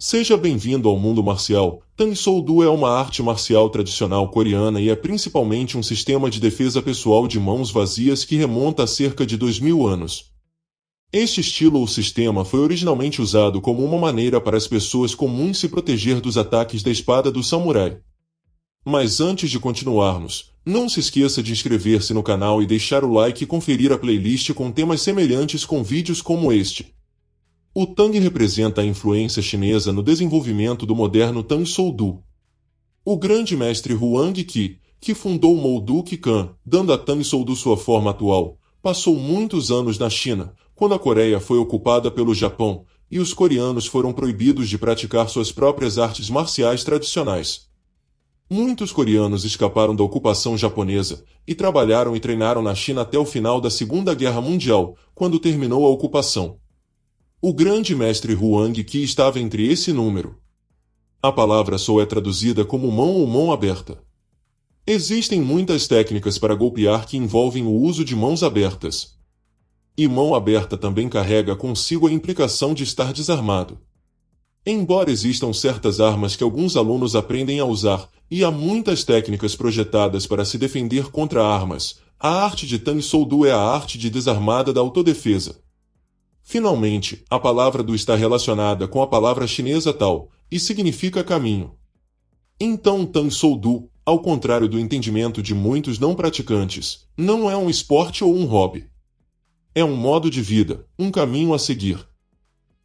Seja bem-vindo ao mundo marcial. Tang Soo Do é uma arte marcial tradicional coreana e é principalmente um sistema de defesa pessoal de mãos vazias que remonta a cerca de 2000 anos. Este estilo ou sistema foi originalmente usado como uma maneira para as pessoas comuns se proteger dos ataques da espada do samurai. Mas antes de continuarmos, não se esqueça de inscrever-se no canal e deixar o like e conferir a playlist com temas semelhantes com vídeos como este. O Tang representa a influência chinesa no desenvolvimento do moderno Tang Soo Do. O grande mestre Huang Qi, que fundou Mou Du Qi-kan, dando a Tang Soo Do sua forma atual, passou muitos anos na China, quando a Coreia foi ocupada pelo Japão, e os coreanos foram proibidos de praticar suas próprias artes marciais tradicionais. Muitos coreanos escaparam da ocupação japonesa e trabalharam e treinaram na China até o final da Segunda Guerra Mundial, quando terminou a ocupação. O grande mestre Huang Qi estava entre esse número. A palavra Sou é traduzida como mão ou mão aberta. Existem muitas técnicas para golpear que envolvem o uso de mãos abertas. E mão aberta também carrega consigo a implicação de estar desarmado. Embora existam certas armas que alguns alunos aprendem a usar, e há muitas técnicas projetadas para se defender contra armas, a arte de Tang Soo Do é a arte de desarmada da autodefesa. Finalmente, a palavra Do está relacionada com a palavra chinesa Tao, e significa caminho. Então Tang Soo Do, ao contrário do entendimento de muitos não praticantes, não é um esporte ou um hobby. É um modo de vida, um caminho a seguir.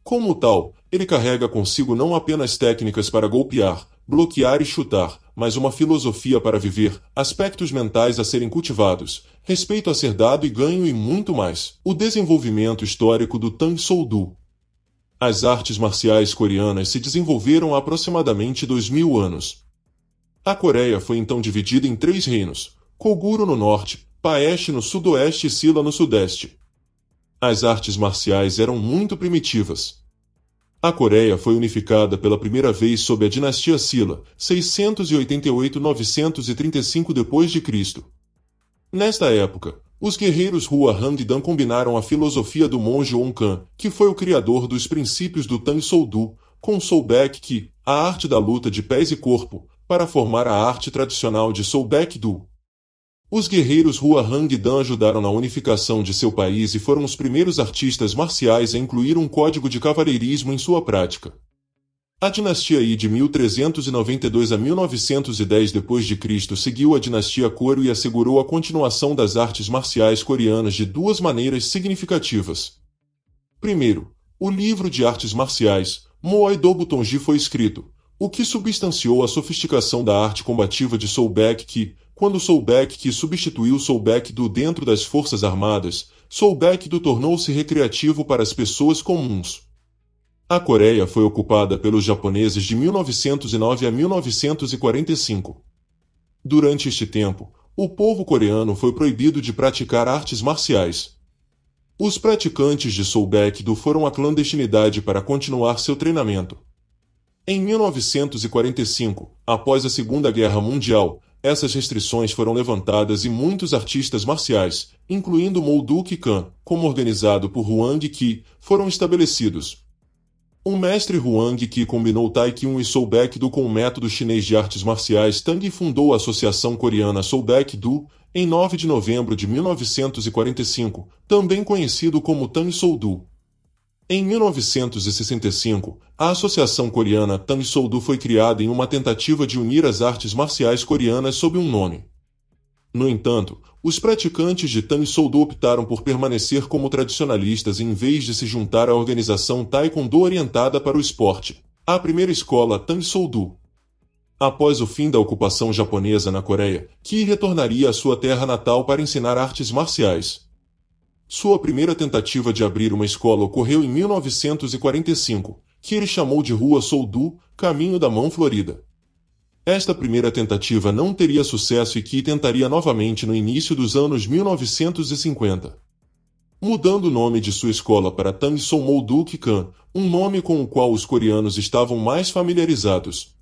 Como tal, ele carrega consigo não apenas técnicas para golpear, bloquear e chutar, mas uma filosofia para viver, aspectos mentais a serem cultivados, respeito a ser dado e ganho e muito mais. O desenvolvimento histórico do Tang Soo Do. As artes marciais coreanas se desenvolveram há aproximadamente 2000 anos. A Coreia foi então dividida em 3 reinos: Koguro no norte, Paesh no sudoeste e Silla no sudeste. As artes marciais eram muito primitivas. A Coreia foi unificada pela primeira vez sob a dinastia Silla, 688-935 d.C. Nesta época, os guerreiros Hua Hangdan combinaram a filosofia do monge Won-kan, que foi o criador dos princípios do Tang Soo Do, com Soubek Qi, a arte da luta de pés e corpo, para formar a arte tradicional de Soubek Do. Os guerreiros Hua Hangdan ajudaram na unificação de seu país e foram os primeiros artistas marciais a incluir um código de cavalheirismo em sua prática. A dinastia Yi de 1392 a 1910 d.C. seguiu a dinastia Goryeo e assegurou a continuação das artes marciais coreanas de 2 maneiras significativas. Primeiro, o livro de artes marciais, Moai Dobutonji, foi escrito, o que substanciou a sofisticação da arte combativa de Soubek Qi. Quando Soubek Qi substituiu Soubek Do dentro das Forças Armadas, Soubek Do tornou-se recreativo para as pessoas comuns. A Coreia foi ocupada pelos japoneses de 1909 a 1945. Durante este tempo, o povo coreano foi proibido de praticar artes marciais. Os praticantes de Soubek Do foram à clandestinidade para continuar seu treinamento. Em 1945, após a Segunda Guerra Mundial, essas restrições foram levantadas e muitos artistas marciais, incluindo Mou Du Qi-kan, como organizado por Huang Qi, foram estabelecidos. O mestre Huang Qi combinou Taekwondo e Soubek Do com o método chinês de artes marciais Tang e fundou a Associação Coreana Soubek Do, em 9 de novembro de 1945, também conhecido como Tang Soo Do. Em 1965, a Associação Coreana Tang Soo Do foi criada em uma tentativa de unir as artes marciais coreanas sob um nome. No entanto, os praticantes de Tang Soo Do optaram por permanecer como tradicionalistas em vez de se juntar à organização Taekwondo orientada para o esporte, a primeira escola Tang Soo Do. Após o fim da ocupação japonesa na Coreia, Qi retornaria à sua terra natal para ensinar artes marciais. Sua primeira tentativa de abrir uma escola ocorreu em 1945, que ele chamou de Rua Soo Do, Caminho da Mão Florida. Esta primeira tentativa não teria sucesso e Qi tentaria novamente no início dos anos 1950. Mudando o nome de sua escola para Tang Soo Mou Du Qi-kan, um nome com o qual os coreanos estavam mais familiarizados.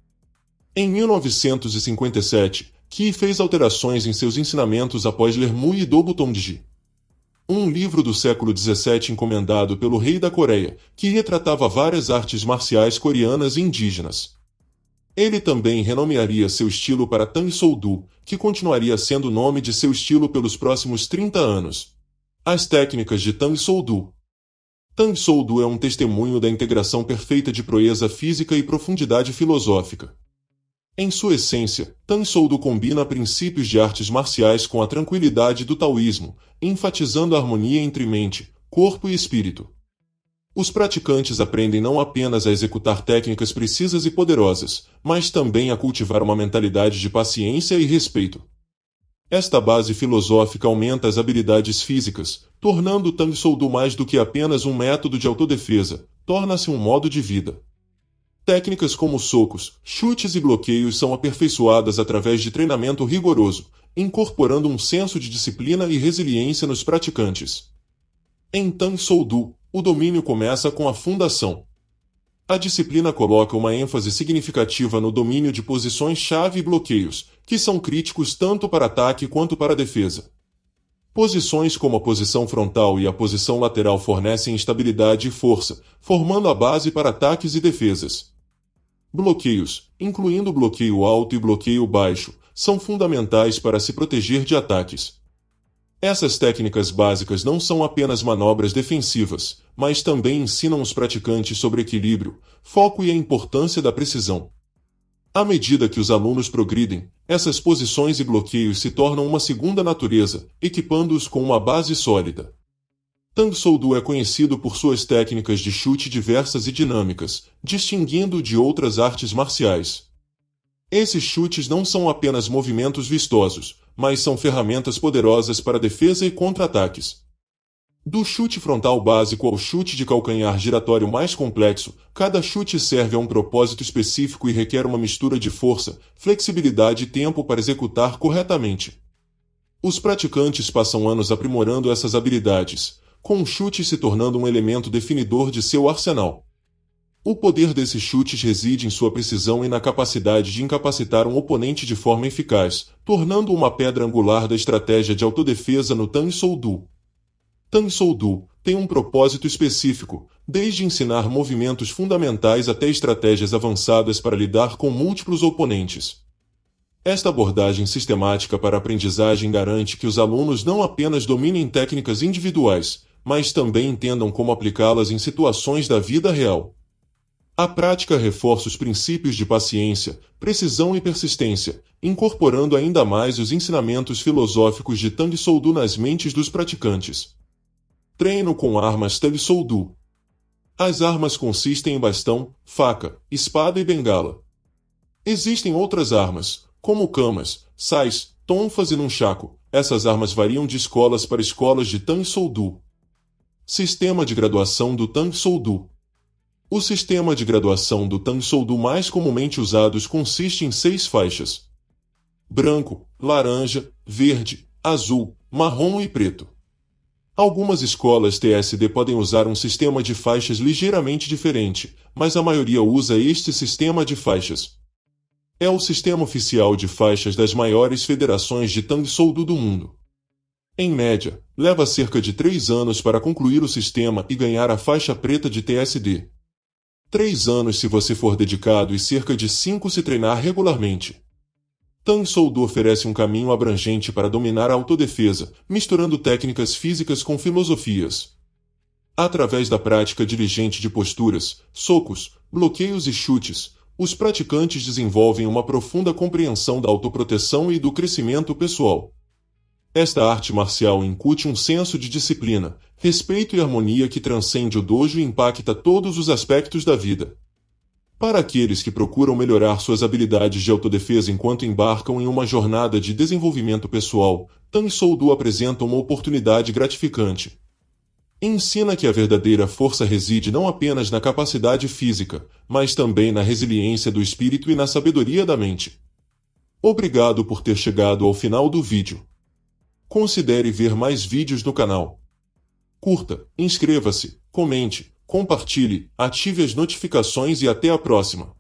Em 1957, Qi fez alterações em seus ensinamentos após ler Mui Dobutonji. um livro do século XVII encomendado pelo rei da Coreia, que retratava várias artes marciais coreanas e indígenas. Ele também renomearia seu estilo para Tang Soo Do, que continuaria sendo o nome de seu estilo pelos próximos 30 anos. As técnicas de Tang Soo Do. Tang Soo Do é um testemunho da integração perfeita de proeza física e profundidade filosófica. Em sua essência, Tang Soo Do combina princípios de artes marciais com a tranquilidade do taoísmo, enfatizando a harmonia entre mente, corpo e espírito. Os praticantes aprendem não apenas a executar técnicas precisas e poderosas, mas também a cultivar uma mentalidade de paciência e respeito. Esta base filosófica aumenta as habilidades físicas, tornando o Tang Soo Do mais do que apenas um método de autodefesa, torna-se um modo de vida. Técnicas como socos, chutes e bloqueios são aperfeiçoadas através de treinamento rigoroso, incorporando um senso de disciplina e resiliência nos praticantes. Em Tang Soo Do, o domínio começa com a fundação. A disciplina coloca uma ênfase significativa no domínio de posições-chave e bloqueios, que são críticos tanto para ataque quanto para defesa. Posições como a posição frontal e a posição lateral fornecem estabilidade e força, formando a base para ataques e defesas. Bloqueios, incluindo bloqueio alto e bloqueio baixo, são fundamentais para se proteger de ataques. Essas técnicas básicas não são apenas manobras defensivas, mas também ensinam os praticantes sobre equilíbrio, foco e a importância da precisão. À medida que os alunos progridem, essas posições e bloqueios se tornam uma segunda natureza, equipando-os com uma base sólida. Tang Soo Do é conhecido por suas técnicas de chute diversas e dinâmicas, distinguindo-o de outras artes marciais. Esses chutes não são apenas movimentos vistosos, mas são ferramentas poderosas para defesa e contra-ataques. Do chute frontal básico ao chute de calcanhar giratório mais complexo, cada chute serve a um propósito específico e requer uma mistura de força, flexibilidade e tempo para executar corretamente. Os praticantes passam anos aprimorando essas habilidades, com o chute se tornando um elemento definidor de seu arsenal. O poder desses chutes reside em sua precisão e na capacidade de incapacitar um oponente de forma eficaz, tornando-o uma pedra angular da estratégia de autodefesa no Tang Soo Do. Tang Soo Do tem um propósito específico, desde ensinar movimentos fundamentais até estratégias avançadas para lidar com múltiplos oponentes. Esta abordagem sistemática para a aprendizagem garante que os alunos não apenas dominem técnicas individuais, mas também entendam como aplicá-las em situações da vida real. A prática reforça os princípios de paciência, precisão e persistência, incorporando ainda mais os ensinamentos filosóficos de Tang Soo Do nas mentes dos praticantes. Treino com armas Tang Soo Do. As armas consistem em bastão, faca, espada e bengala. Existem outras armas, como camas, sais, tonfas e nunchaku. Essas armas variam de escolas para escolas de Tang Soo Do. Sistema de graduação do Tang Soo Do. O sistema de graduação do Tang Soo Do mais comumente usados consiste em 6 faixas: branco, laranja, verde, azul, marrom e preto. Algumas escolas TSD podem usar um sistema de faixas ligeiramente diferente, mas a maioria usa este sistema de faixas. É o sistema oficial de faixas das maiores federações de Tang Soo Do do mundo. Em média, leva cerca de 3 anos para concluir o sistema e ganhar a faixa preta de TSD. 3 anos se você for dedicado e cerca de 5 se treinar regularmente. Tang Soo Do oferece um caminho abrangente para dominar a autodefesa, misturando técnicas físicas com filosofias. Através da prática diligente de posturas, socos, bloqueios e chutes, os praticantes desenvolvem uma profunda compreensão da autoproteção e do crescimento pessoal. Esta arte marcial incute um senso de disciplina, respeito e harmonia que transcende o dojo e impacta todos os aspectos da vida. Para aqueles que procuram melhorar suas habilidades de autodefesa enquanto embarcam em uma jornada de desenvolvimento pessoal, Tang Soo Do apresenta uma oportunidade gratificante. Ensina que a verdadeira força reside não apenas na capacidade física, mas também na resiliência do espírito e na sabedoria da mente. Obrigado por ter chegado ao final do vídeo. Considere ver mais vídeos no canal. Curta, inscreva-se, comente, compartilhe, ative as notificações e até a próxima.